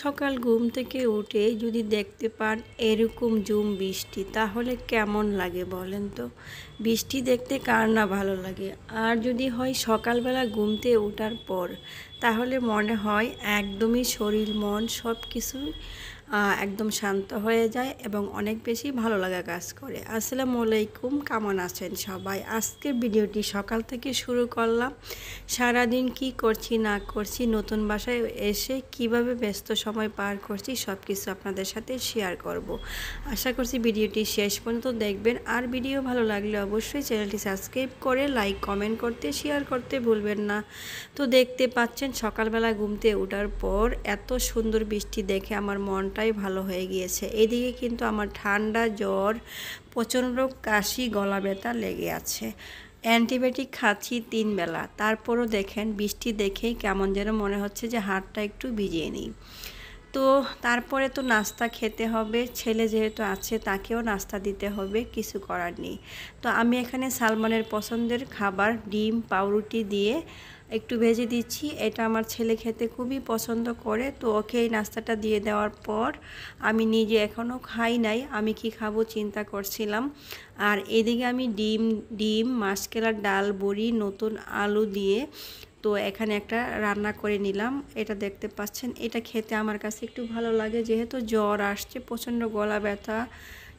সকাল ঘুম থেকে উঠে যদি দেখতে পান এরকম ঝুম বৃষ্টি তাহলে কেমন লাগে বলেন তো। বৃষ্টি দেখতে কার না ভালো লাগে। আর যদি হয় সকালবেলা ঘুম থেকে ওঠার পর, তাহলে মনে হয় একদমই শরীর মন সব কিছুই একদম শান্ত হয়ে যায় এবং অনেক বেশি ভালো লাগা কাজ করে। আসসালামু আলাইকুম, কেমন আছেন সবাই। আজকের ভিডিওটি সকাল থেকে শুরু করলাম। সারাদিন কি করছি না করছি, নতুন বাসায় এসে কিভাবে ব্যস্ত সময় পার করছি সব কিছু আপনাদের সাথে শেয়ার করব। আশা করছি ভিডিওটি শেষ পর্যন্ত দেখবেন। আর ভিডিও ভালো লাগলে অবশ্যই চ্যানেলটি সাবস্ক্রাইব করে লাইক কমেন্ট করতে শেয়ার করতে ভুলবেন না। তো দেখতে পাচ্ছেন সকালবেলা ঘুম থেকে ওঠার পর এত সুন্দর বৃষ্টি দেখে আমার মনটাই ভালো হয়ে গিয়েছে। এদিকে কিন্তু আমার ঠান্ডা জ্বর, প্রচণ্ড কাশি, গলা ব্যথা লেগে আছে। অ্যান্টিবায়োটিক খাচ্ছি 3 বেলা, তারপরও দেখেন বৃষ্টি দেখেই কেমন যেন মনে হচ্ছে যে হাতটা একটু ভিজিয়ে নিই। তো তারপরে তো নাস্তা খেতে হবে, ছেলে যেহেতু আছে তাকেও নাস্তা দিতে হবে, কিছু করার নেই। তো আমি এখানে সালমানের পছন্দের খাবার ডিম পাউরুটি দিয়ে একটু ভেজে দিচ্ছি। এটা আমার ছেলে খেতে খুবই পছন্দ করে, তো ওকে এই নাস্তাটা দিয়ে দেওয়ার পর আমি নিজে এখনও খাই নাই, আমি কি খাবো চিন্তা করছিলাম। আর এদিকে আমি ডিম মাসকলার ডাল বড়ি নতুন আলু দিয়ে তো এখানে একটা রান্না করে নিলাম। এটা দেখতে পাচ্ছেন, এটা খেতে আমার কাছে একটু ভালো লাগে, যেহেতু জ্বর আসছে, প্রচণ্ড গলা ব্যথা,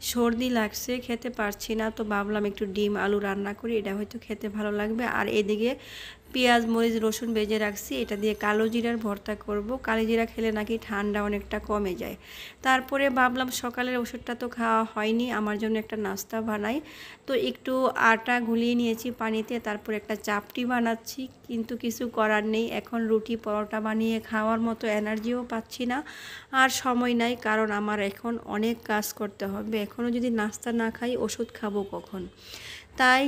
সর্দি লাগছে, খেতে পারছি না, তো ভাবলাম একটু ডিম আলু রান্না করি, এটা হয়তো খেতে ভালো লাগবে। আর এদিকে পেঁয়াজ মরিচ রসুন ভেজে রাখছি, এটা দিয়ে কালো জিরার ভর্তা করব। কালো জিরা খেলে নাকি ঠান্ডা অনেকটা কমে যায়। তারপরে ভাবলাম সকালের ওষুধটা তো খাওয়া হয়নি, আমার জন্য একটা নাস্তা বানাই। তো একটু আটা গুলিয়ে নিয়েছি পানিতে, তারপর একটা চাপটি বানাচ্ছি, কিন্তু কিছু করার নেই, এখন রুটি পরোটা বানিয়ে খাওয়ার মতো এনার্জিও পাচ্ছি না, আর সময় নাই, কারণ আমার এখন অনেক কাজ করতে হবে। এখনও যদি নাস্তা না খাই ওষুধ খাবো কখন। তাই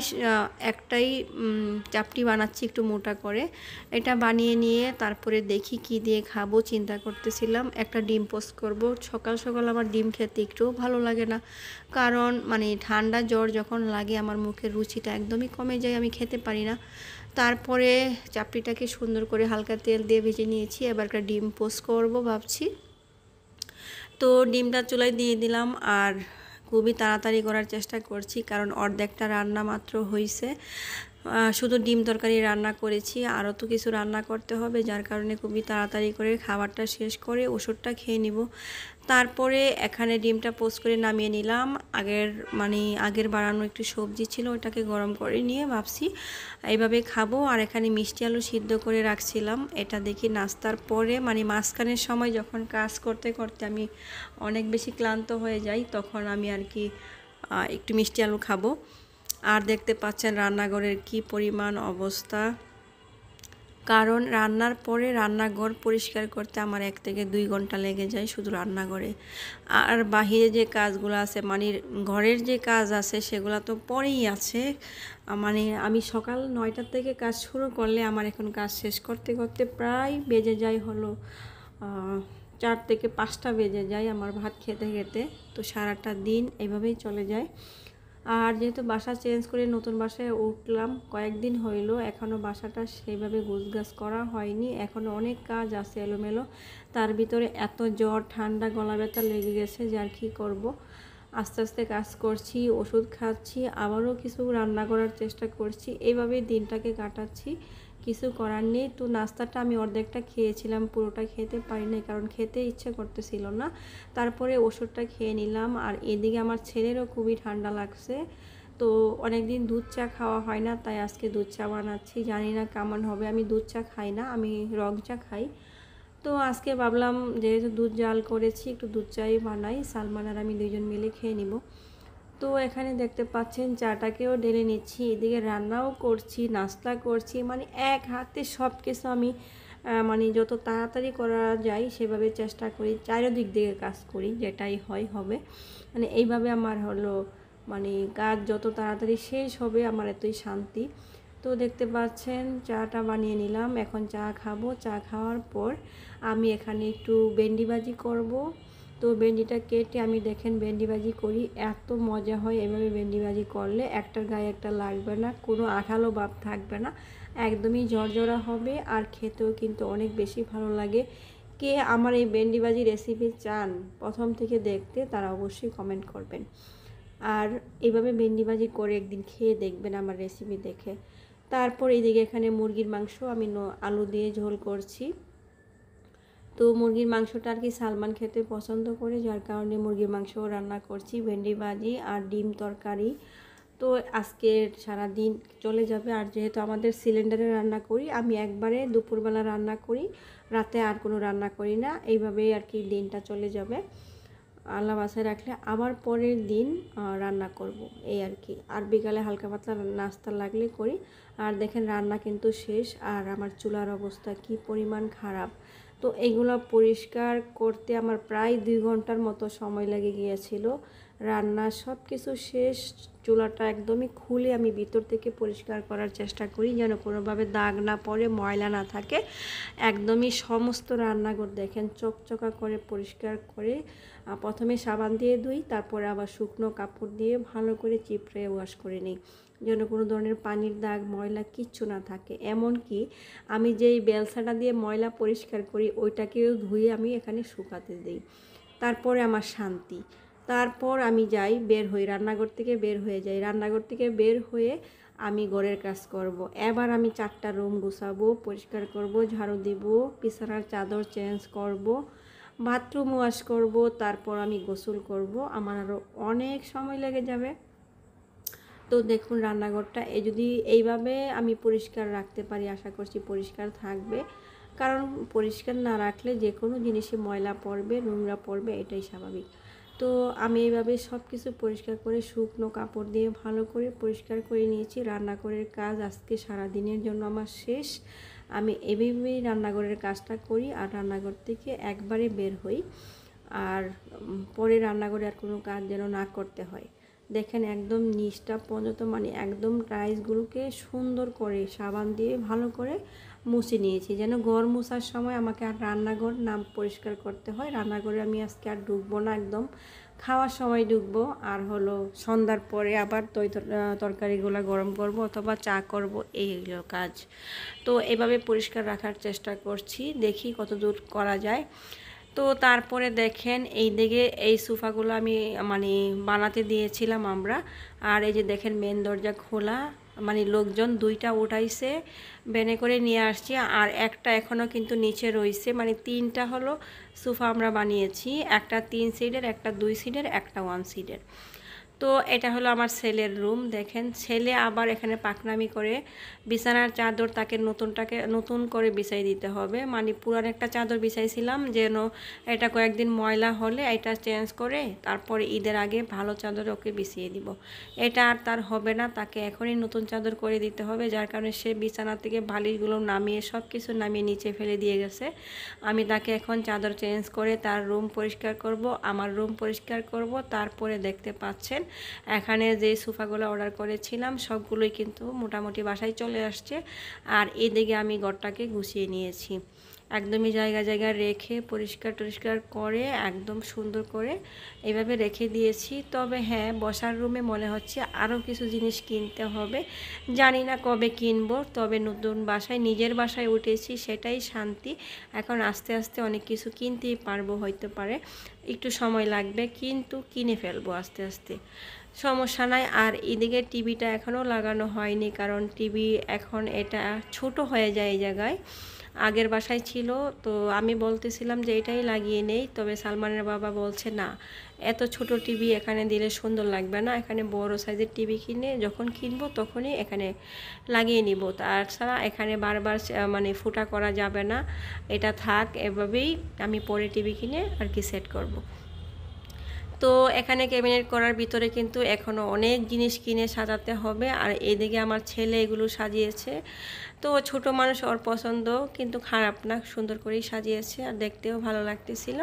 একটাই চাপটি বানাচ্ছি একটু মোটা করে। এটা বানিয়ে নিয়ে তারপরে দেখি কি দিয়ে খাবো চিন্তা করতেছিলাম। একটা ডিম পোস্ট করব। সকাল সকাল আমার ডিম খেতে একটুও ভালো লাগে না, কারণ মানে ঠান্ডা জ্বর যখন লাগে আমার মুখের রুচিটা একদমই কমে যায়, আমি খেতে পারি না। তারপরে চাপটিটাকে সুন্দর করে হালকা তেল দিয়ে ভেজে নিয়েছি, এবার একটা ডিম পোস্ট করব ভাবছি। তো ডিমটা চুলায় দিয়ে দিলাম, আর খুবই তাড়াতাড়ি করার চেষ্টা করছি, কারণ অর্ধেকটা রান্না মাত্র হয়েছে। শুধু ডিম তরকারি রান্না করেছি, আরও তো কিছু রান্না করতে হবে, যার কারণে খুবই তাড়াতাড়ি করে খাবারটা শেষ করে ওষুধটা খেয়ে নিব। তারপরে এখানে ডিমটা পোস্ট করে নামিয়ে নিলাম। আগের বানানো একটু সবজি ছিল, ওটাকে গরম করে নিয়ে ভাবছি এইভাবে খাবো। আর এখানে মিষ্টি আলু সিদ্ধ করে রাখছিলাম, এটা দেখি নাস্তার পরে মাঝখানের সময় যখন কাজ করতে করতে আমি অনেক বেশি ক্লান্ত হয়ে যাই, তখন আমি আর কি একটু মিষ্টি আলু খাবো। আর দেখতে পাচ্ছেন রান্নাঘরের কি পরিমাণ অবস্থা, কারণ রান্নার পরে রান্নাঘর পরিষ্কার করতে আমার 1 থেকে 2 ঘন্টা লেগে যায় শুধু রান্নাঘরে। আর বাহিরে যে কাজগুলো আছে, ঘরের যে কাজ আছে সেগুলো তো পরেই আছে। আমি সকাল 9টা থেকে কাজ শুরু করলে আমার এখন কাজ শেষ করতে করতে প্রায় বেজে যায় হলো 4 থেকে 5টা বেজে যায় আমার ভাত খেতে খেতে। তো সারাটা দিন এভাবেই চলে যায়। আর যেহেতু বাসা চেঞ্জ করে নতুন বাসায় উঠলাম, কয়েকদিন হইল, এখনও বাসাটা সেইভাবে গোছগাছ করা হয়নি, এখনও অনেক কাজ আছে এলোমেলো। তার ভিতরে এত জ্বর ঠান্ডা গলা ব্যথা লেগে গেছে যে আর কি করব। আস্তে আস্তে কাজ করছি, ওষুধ খাচ্ছি, আবারও কিছু রান্না করার চেষ্টা করছি, এইভাবেই দিনটাকে কাটাচ্ছি, কিছু করার নেই। তো নাস্তাটা আমি অর্ধেকটা খেয়েছিলাম, পুরোটা খেতে পারি নাই, কারণ খেতে ইচ্ছে করতেছিল না। তারপরে ওষুধটা খেয়ে নিলাম। আর এদিকে আমার ছেলেরও খুবই ঠান্ডা লাগছে, তো অনেক দিন দুধ চা খাওয়া হয় না, তাই আজকে দুধ চা বানাচ্ছি। জানি না কেমন হবে, আমি দুধ চা খাই না, আমি রং চা খাই। তো আজকে ভাবলাম যেহেতু দুধ জাল করেছি একটু দুধ চাই বানাই, সালমান আর আমি দুইজন মিলে খেয়ে নিব। তো এখানে দেখতে পাচ্ছেন চাটাকেও ঢেলে নিচ্ছি, এদিকে রান্নাও করছি, নাস্তা করছি, এক হাতে সব কিছু আমি যত তাড়াতাড়ি করা যায় সেভাবে চেষ্টা করি, চারিদিক দিকে কাজ করি, যেটাই হবে। এইভাবে আমার হলো কাজ যত তাড়াতাড়ি শেষ হবে আমার এতই শান্তি। তো দেখতে পাচ্ছেন চাটা বানিয়ে নিলাম, এখন চা খাবো। চা খাওয়ার পর আমি এখানে একটু ভেন্ডি ভাজি করব। তো ভেন্ডিটা কেটে আমি দেখেন ভেন্ডি ভাজি করি, এত মজা হয় এভাবে ভেন্ডি ভাজি করলে, একটার গায়ে একটা লাগবে না, কোনো আঠালো ভাব থাকবে না, একদমই ঝরঝরা হবে, আর খেতেও কিন্তু অনেক বেশি ভালো লাগে। কে আমার এই ভেন্ডি ভাজি রেসিপি চান প্রথম থেকে দেখতে তারা অবশ্যই কমেন্ট করবেন। আর এইভাবে ভেন্ডি ভাজি করে একদিন খেয়ে দেখবেন আমার রেসিপি দেখে। তারপর এইদিকে এখানে মুরগির মাংস আমি আলু দিয়ে ঝোল করছি। তো মুরগির মাংসটা আর কি সালমান খেতে পছন্দ করে, যার কারণে মুরগির মাংসও রান্না করছি, ভেন্ডি ভাজি আর ডিম তরকারি। তো আজকে সারা দিন চলে যাবে। আর যেহেতু আমাদের সিলিন্ডারে রান্না করি, আমি একবারে দুপুরবেলা রান্না করি, রাতে আর কোনো রান্না করি না। এইভাবেই আর কি দিনটা চলে যাবে। আল্লাহ বাসায় রাখলে আবার পরের দিন রান্না করব, এই আর কি। আর বিকালে হালকা পাতলা নাস্তা লাগলে করি। আর দেখেন রান্না কিন্তু শেষ। আর আমার চুলার অবস্থা কি পরিমাণ খারাপ। তো এইগুলো পরিষ্কার করতে আমার প্রায় 2 ঘন্টার মতো সময় লেগে গিয়েছিল। রান্না সব কিছু শেষ, চুলাটা একদমই খুলে আমি ভিতর থেকে পরিষ্কার করার চেষ্টা করি যেন কোনোভাবে দাগ না পড়ে, ময়লা না থাকে। একদমই সমস্ত রান্নাঘর দেখেন চকচকা করে পরিষ্কার করে প্রথমে সাবান দিয়ে ধুই, তারপরে আবার শুকনো কাপড় দিয়ে ভালো করে চিপড়ে ওয়াশ করে নিই যেন কোনো ধরনের পানির দাগ ময়লা কিচ্ছু না থাকে। এমনকি আমি যেই বেলসাটা দিয়ে ময়লা পরিষ্কার করি ওইটাকেও ধুয়ে আমি এখানে শুকাতে দিই, তারপরে আমার শান্তি। তারপর আমি যাই, বের হই, রান্নাঘর থেকে বের হয়ে যাই। রান্নাঘর থেকে বের হয়ে আমি ঘরের কাজ করব। এবার আমি 4টা রুম গুছাবো, পরিষ্কার করব, ঝাড়ু দিব, বিছানার চাদর চেঞ্জ করব, বাথরুম ওয়াশ করব, তারপর আমি গোসল করব। আমার আরও অনেক সময় লেগে যাবে। তো দেখুন রান্নাঘরটা যদি এইভাবে আমি পরিষ্কার রাখতে পারি, আশা করছি পরিষ্কার থাকবে। কারণ পরিষ্কার না রাখলে যে কোনো জিনিসে ময়লা পড়বে, নোংরা পড়বে, এটাই স্বাভাবিক। তো আমি এইভাবে সব কিছু পরিষ্কার করে শুকনো কাপড় দিয়ে ভালো করে পরিষ্কার করে নিয়েছি। রান্নাঘরের কাজ আজকে সারা দিনের জন্য আমার শেষ। আমি এভাবেই রান্নাঘরের কাজটা করি আর রান্নাঘর থেকে একবারে বের হই। আর পরে রান্নাঘরে আর কোনো কাজ যেন না করতে হয়। দেখেন একদম নিচটা পর্যন্ত মানে একদম টাইলসগুলোকে সুন্দর করে সাবান দিয়ে ভালো করে মুছে নিয়েছি, যেন ঘর মোছার সময় আমাকে আর রান্নাঘর না পরিষ্কার করতে হয়। রান্নাঘরে আমি আজকে আর ঢুকবো না, একদম খাওয়ার সময় ঢুকবো। আর হলো সন্ধ্যার পরে আবার তরকারিগুলো গরম করব অথবা চা করব, এই হলো কাজ। তো এভাবে পরিষ্কার রাখার চেষ্টা করছি, দেখি কত দূর করা যায়। তো তারপরে দেখেন এই দিকে এই সোফাগুলো আমি মানে বানাতে দিয়েছিলাম আমরা। আর এই যে দেখেন মেন দরজা খোলা, মানে লোকজন 2টা উঠাইছে, বেনে করে নিয়ে আসছি। আর একটা এখনও কিন্তু নিচে রয়েছে, মানে 3টা হলো সোফা আমরা বানিয়েছি, একটা 3 সিটের, একটা 2 সিটের, একটা 1 সিটের। তো এটা হলো আমার ছেলের রুম। দেখেন ছেলে আবার এখানে পাকনামি করে, বিছানার চাদর তাকে নতুন করে বিছাই দিতে হবে। মানে পুরান একটা চাদর বিছাইছিলাম, যেন এটা কয়েকদিন ময়লা হলে এটা চেঞ্জ করে তারপরে ঈদের আগে ভালো চাদর ওকে বিছিয়ে দিব। এটা আর তার হবে না, তাকে এখনই নতুন চাদর করে দিতে হবে। যার কারণে সে বিছানা থেকে বালিশগুলো নামিয়ে সব কিছু নামিয়ে নিচে ফেলে দিয়ে গেছে। আমি তাকে এখন চাদর চেঞ্জ করে তার রুম পরিষ্কার করব, আমার রুম পরিষ্কার করব। তারপরে দেখতে পাচ্ছেন এখানে যে সোফাগুলো অর্ডার করেছিলাম সবগুলোই কিন্তু মোটামুটি বাসায় চলে আসছে। আর এদিকে আমি ঘরটাকে গুছিয়ে নিয়েছি, একদমই জায়গায় রেখে পরিষ্কার টরিষ্কার করে একদম সুন্দর করে এইভাবে রেখে দিয়েছি। তবে হ্যাঁ, বসার রুমে মনে হচ্ছে আরও কিছু জিনিস কিনতে হবে, জানি না কবে কিনবো। তবে নতুন বাসায়, নিজের বাসায় উঠেছি, সেটাই শান্তি। এখন আস্তে আস্তে অনেক কিছু কিনতেই পারবো, হয়তো পারে একটু সময় লাগবে, কিন্তু কিনে ফেলবো আস্তে আস্তে, সমস্যা নাই। আর এদিকে টিভিটা এখনও লাগানো হয়নি, কারণ টিভি এখন এটা ছোট হয়ে যায় এই জায়গায়, আগের বাসায় ছিল। তো আমি বলতেছিলাম যে এটাই লাগিয়ে নেই, তবে সালমানের বাবা বলছে না, এত ছোট টিভি এখানে দিলে সুন্দর লাগবে না, এখানে বড় সাইজের টিভি কিনে যখন কিনবো তখনই এখানে লাগিয়ে নিব। তাছাড়া এখানে বারবার মানে ফুটা করা যাবে না, এটা থাক এভাবেই, আমি পরে টিভি কিনে আর কি সেট করব। তো এখানে ক্যাবিনেট করার ভিতরে কিন্তু এখনও অনেক জিনিস কিনে সাজাতে হবে। আর এদিকে আমার ছেলে এগুলো সাজিয়েছে। তো ছোট মানুষ, ওর পছন্দ, কিন্তু খারাপ না, সুন্দর করেই সাজিয়েছে আর দেখতেও ভালো লাগতেছিল।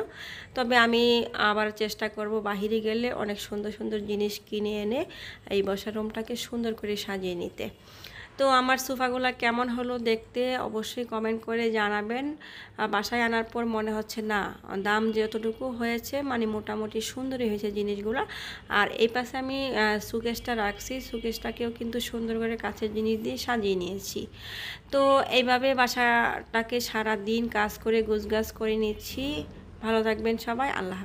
তবে আমি আবার চেষ্টা করব বাহিরে গেলে অনেক সুন্দর সুন্দর জিনিস কিনে এনে এই বসার রুমটাকে সুন্দর করে সাজিয়ে নিতে। তো আমার সোফাগুলো কেমন হলো দেখতে অবশ্যই কমেন্ট করে জানাবেন। বাসায় আনার পর মনে হচ্ছে না, দাম যতটুকু হয়েছে মানে মোটামুটি সুন্দরই হয়েছে জিনিসগুলো। আর এই পাশে আমি সুকেশটা রাখছি, সুকেশটাকেও কিন্তু সুন্দর করে কাছের জিনিস দিয়ে সাজিয়ে নিয়েছি। তো এইভাবে বাসাটাকে সারা দিন কাজ করে গোছগাছ করে নিচ্ছি। ভালো থাকবেন সবাই, আল্লাহ হাফেজ।